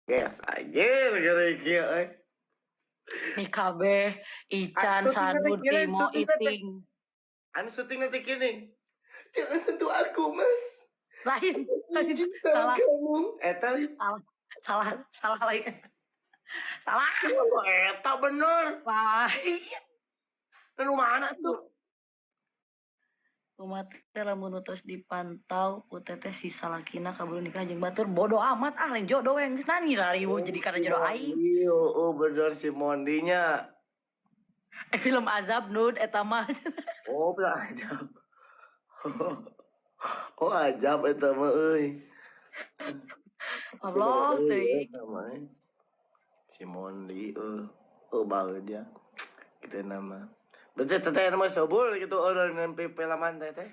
Guys, anjir gara kieu euy. Nih kabeh Ican, Sanud, Timo, Iting. Anu syuting nanti kini. Jangan sentuh aku, Mas. Lain. Izin sama Salah. kamu. Eta Salah lain. Salah. eta bener. Lain. Lu mana tuh? Umat teh lamun utos dipantau ku teteh si salakina kaburu nikah jeung batur bodoh amat lain jodoh we geus nani rariweuh jadi kana jodoh aing. Iya, bener si Mondinya. Film Azab Nud eta mah. Oh, ajab. Oh, ajab eta mah euy. Allah teuing. Si Mondi baheula kita nama. Berarti teteh nama sobul gitu orang nempe pelaman teteh.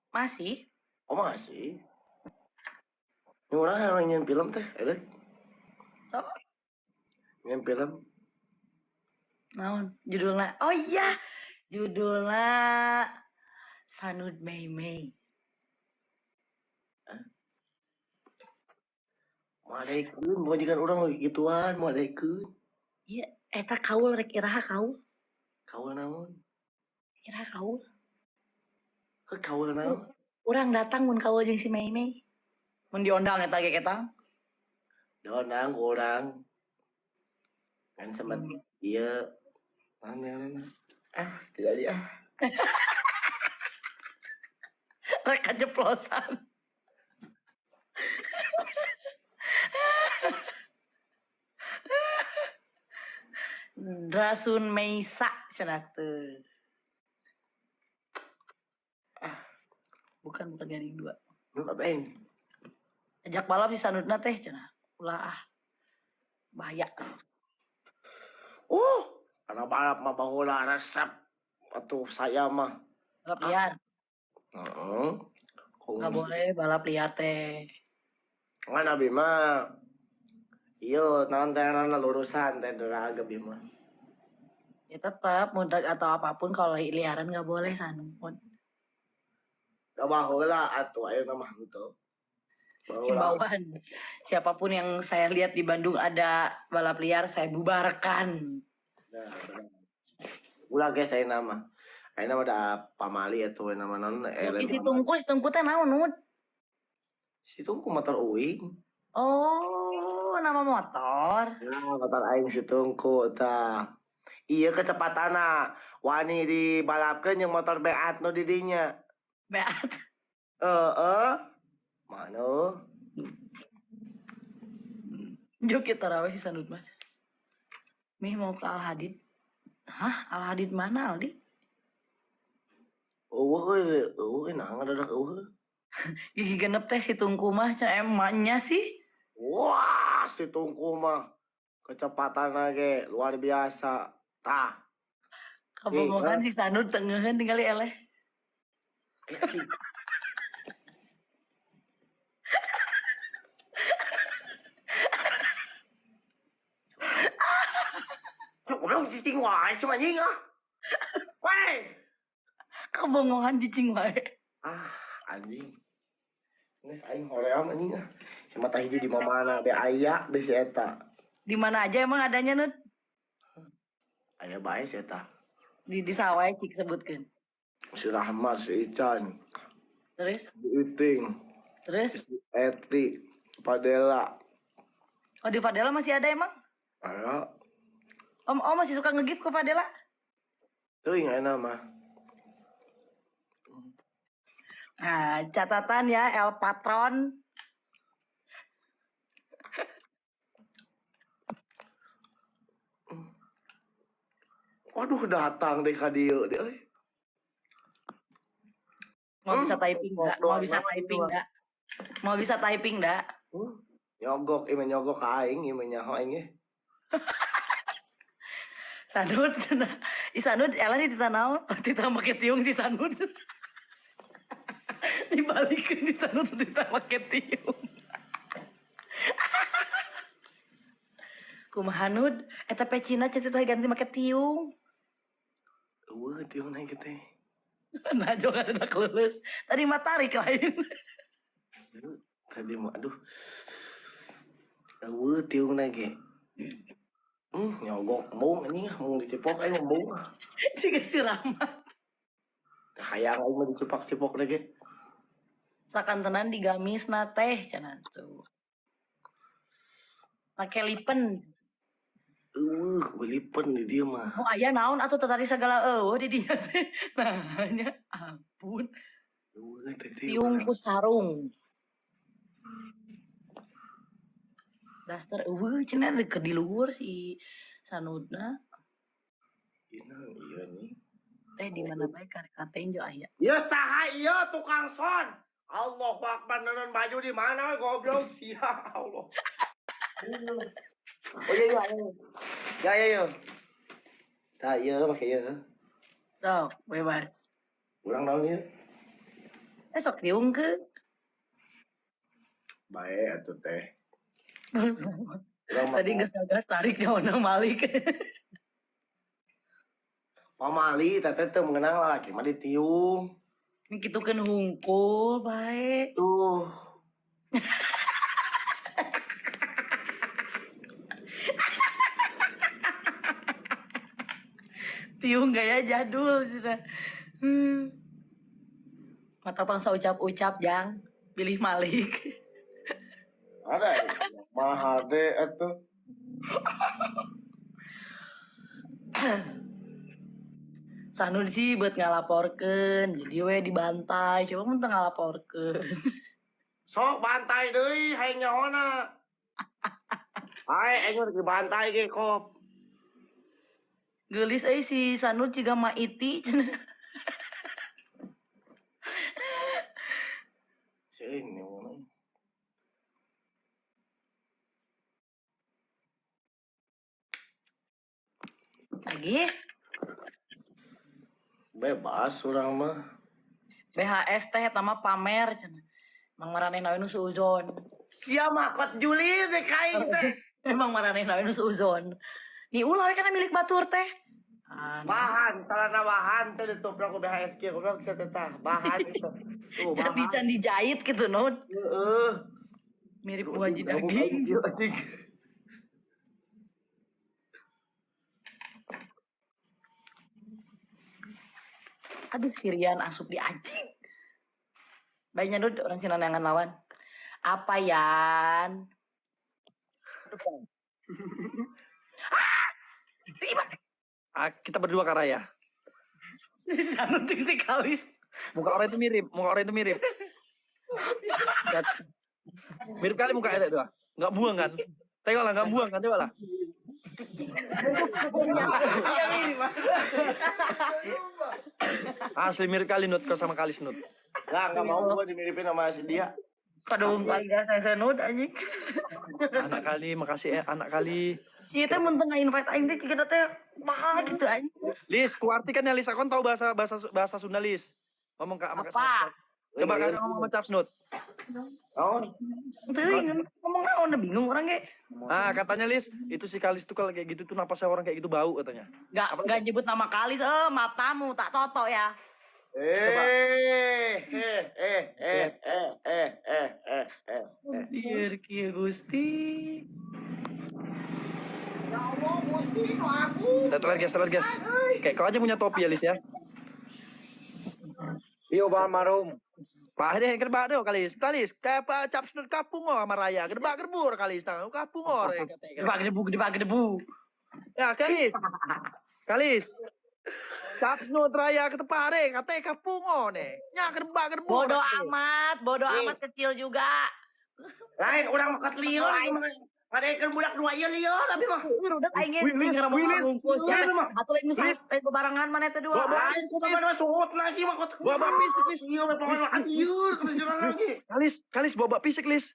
Masih? Oh masih. Ini orang yang film teh, ada? So, Yang film? naon judulnya? Oh iya, judulnya Sanud Mei Mei. Malaikun, majikan orang gituan, malaikun. Iya, eta kaul rek iraha kaul. Kaul naon? Iraha kaul. Kaul naon? Urang datang mun kaul jeung si Mei Mei. Mun diondang eta ge ketang. Diondang ku urang. Kan sempat iya. Mana. Tidak dia. Rek kaceplosan. Drasun Meisa cenah teu. Bukan Gading 2. Lu ngapain? Ajak balap si Sanudna teh cenah. Ulah bahaya. Karena balap mah baheula resep. Atuh saya mah. Balap liar. Nggak Kongsi. boleh balap liar teh. Ngan abi mah. Iyo, naon teh na lurusan teh deraga abi mah. Ya tetap mudah atau apapun kalau liaran nggak boleh Sanud. Da baheula atuh ayeuna mah gitu. Himbauan. Siapapun yang saya lihat di Bandung ada balap liar saya bubarkan. Nah, ulah guys saya nama. Ayeuna mah da pamali atuh nama naon Si tungku teh naon Nud? Si tungku motor uing. Oh, nama motor. Nah, motor aing si tungku tah. Iya kecepatanna. Wani dibalapkeun jeung motor beat nu di dinya. Beat. Mana? Yuk kita raweh si Sanud mas. Mi mau ke Al Hadid. Hah? Al Hadid mana Aldi? Nah ngadadak Gigi genep teh si tungku mah emaknya sih. Wah, si tungku mah kecepatan lagi luar biasa. Tah. Kabongongan si Sanud tengeun tinggal eleh. Udah cicing wae si anjing ah. Weh. Kabongongan cicing wae. Anjing. Geus aing hoream anjing ah. Si mata hiji di mana be aya be si eta. Di mana aja emang adanya Nud? Aya bae si eta. Di sawah cik sebutkeun. Si Rahmat, si Ican. Terus? Si Iting. Terus? Si Eti, Padela. Oh di Fadela masih ada emang? Aya. Om masih suka nge-gift ke Fadela? Teuing ayeuna mah. Nah, catatan ya El Patron. Waduh datang deh ka dieu deh euy. Mau bisa typing enggak? Mau bisa typing enggak? Mau bisa typing enggak? Nyogok, nyogok ka aing, nyaho aing ge. Sanud, Sanud, elah di tita naon? Tita make tiung si Sanud. Dibalikin di Sanud tita make tiung. Kumaha Nud? Eta pecina tita ganti make tiung. Tiung naik teh. Nah, jangan ada kelulus. Tadi mah tarik lain. Tadi mah aduh. Tiung lagi. Nyogok embung anjing mau dicipok aing embung. Juga si Rahmat. Hayang aing mah dicipak-cipok lagi. Sakantenan digamisna teh cenah tuh. Pakai lipen. Gulipen di dia mah. Oh aya naon atuh tadi segala di dinya teh. Nanya ampun. Tiung ku sarung. Daster cenah deket di luhur si Sanudna. Iya nih. Teh di mana bae karekateun jo aya. Ya saha ieu tukang son. Allahu Akbar nenon baju di mana we goblok sia Allah. Oh iya. Ya. Tah ieu make ieu. Sok bebas. Urang naon ieu? Sok tiung ke. Bae atuh teh. Tadi geus tarik nyawana Malik. Pamali teteh teu mengenang laki mah ditiung. Ini kitukeun hungkul bae. Tuh. Tiung gaya jadul sudah. Mata bangsa ucap-ucap jang pilih Malik. Ada ya? Mahade atuh. Sanud sih buat ngalaporkeun, jadi we dibantai, coba mun teu ngalaporkeun. Sok bantai deui hayang nyaona. Hai aing udah dibantai ge kop. Geulis euy si Sanud ciga Ma Iti cenah. Seuing nyaona. Lagi Bebas urang mah. BHS teh eta mah pamer cenah. Mang maranehna we nu suuzon. Sia makot Juli deh kain teh. Memang maranehna we nu suuzon. Ni ulah we kana milik batur teh. Bahan, celana bahan teh ditoprak ku BHS kieu goblok sia teh tah. Bahan itu. Tuh bahan. Candi jahit gitu Nud. Heeh. Mirip buah daging. Aduh Sirian asup di anjing. Baiknya Nud orang Sina nangan lawan. Apa Yan? Ribet. Kita berdua Kak Raya. Si Sanud si Kalis. Muka orang itu mirip. Mirip kali muka itu dua. Enggak buang kan? Tengoklah enggak buang kan, tengoklah. Iya mirip. Asli mirip kali Nut kau sama Kalis Nut. Enggak mau gua dimiripin sama si dia. Kadung paling gak saya Nud anjing. Anak kali, makasih ya anak kali. Si teh mun teu invite aing teh ciga teh mahal gitu anjing. Lis, ku artikan ya Lis, aku kan tahu bahasa Sunda Lis. Ngomong ke sama Apa? Coba kan ngomong sama Caps Nut. Oh, Teuing ngomong naon bingung orang ge. Katanya Lis, itu si Kalis tuh kalau kayak gitu tuh napasnya orang kayak gitu bau katanya. Gak nyebut nama Kalis, matamu tak toto ya. Biar kia Gusti. Ya Allah, Gusti no aku. Teler guys. Kayak kau aja punya topi ya Lis ya. Iyo Bang Marum. Pak deh gerbak deh Kalis. Kayak Pak Caps Nut kapung sama Raya. Gerbak gerbur Kalis tang. Kapung katanya. Gedebak gedebu. Ya Kalis. Caps Nut Raya ke tepare katanya kapung nih. Ya gerbak gerbur. Bodoh amat kecil juga. Lain orang makat liur. Ngadekeun budak dua ieu liur tapi mah. Udah aing Willis. Atuh lain geus bebarengan mana teh dua. Lain kumaha suut nasi mah kok. Bawa fisik Lis. Ieu mah pokona liur kesusiran lagi. Kalis bawa fisik Lis.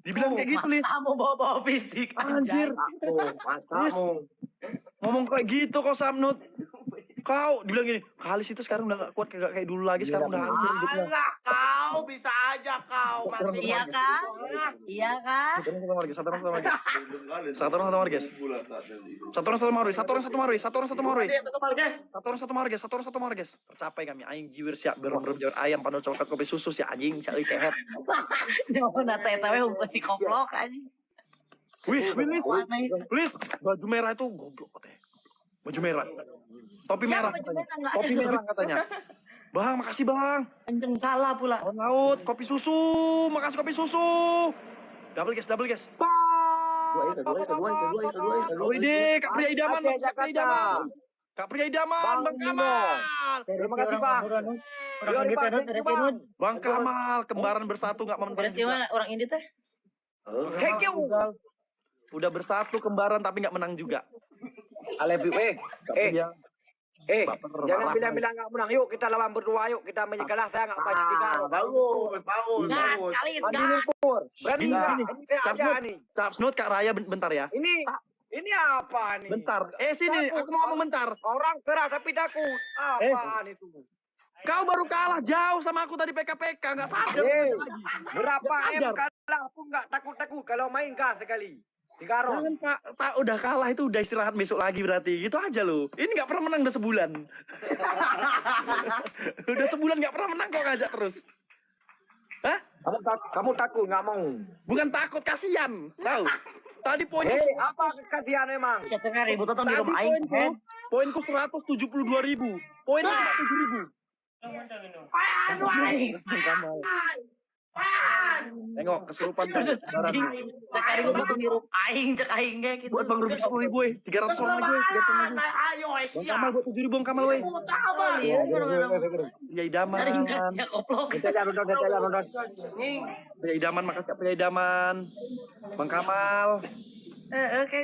Dibilang kayak gitu Lis. Kamu bawa fisik. Anjir. Matamu. Ngomong kayak gitu kok Samnut. Kau dibilang gini, Kalis itu sekarang udah gak kuat kayak dulu lagi, sekarang udah hancur hidupnya. Alah kau kau bisa aja kau. Mati. Iya kah? Iya kah? Satu orang satu marges. Tercapai kami. Aing jiwir siap berem ayam pandu coklat kopi susu si anjing si euy kehet. Jangan nata eta we hukum si koplok anjing. Wih, Lis, baju merah itu goblok katanya. Baju merah. Topi merah Siapa baju katanya. merah? Nggak Topi ada. merah katanya. Bang, makasih bang. Anjing salah pula. Laut laut, kopi susu, makasih kopi susu. Double guys. Wih deh, Kak Pria Idaman, Kak Pria Idaman, Bang Kamal. Terima kasih Bang. Orang ini teh dari sini. Bang Kamal, kembaran bersatu nggak Dari menang sini juga. mana orang ini teh? Thank you. Udah bersatu kembaran tapi nggak menang juga. Alebi, Baper, jangan marah. bilang-bilang nggak menang. Yuk kita lawan berdua, yuk kita menyegalah. Saya nggak pasti tiga. Bagus. Gas, kalis, gas. Berani Gini, nggak? gini. Ini saya aja nih. Capsnut Kak Raya bentar ya. Ini apa nih? Bentar. Sini, aku mau ngomong bentar. Orang keras tapi takut. Apaan itu? Kau baru kalah jauh sama aku tadi PKPK, nggak sadar Eh, lagi. berapa Nggak M sadar. kalah pun nggak takut-takut kalau main gas sekali. Digarong. Jangan Pak, udah kalah itu udah istirahat besok lagi berarti. Gitu aja loh. Ini nggak pernah menang udah sebulan. Udah sebulan nggak pernah menang kok ngajak terus. Hah? Kamu takut nggak mau? Bukan takut, kasihan. Tahu? Tadi poinku Apa kasihan memang? Saya tengah ribut atau di tadi rumah aing. poinku 172.000. Poinnya 7.000. Tengok kesurupan kan. Cek ribut atau di rumah aing, cek aing kayak gitu. Buat Bang Ruby 10.000 weh. 300 orang lagi. 300 lagi. Ayo, Bang Kamal buat 7.000 Bang Kamal weh. Iya, Ya idaman. dari gas ya koplok. Kita jalan nonton. Ya idaman makasih Kak Pria Idaman. Bang Kamal. Oke,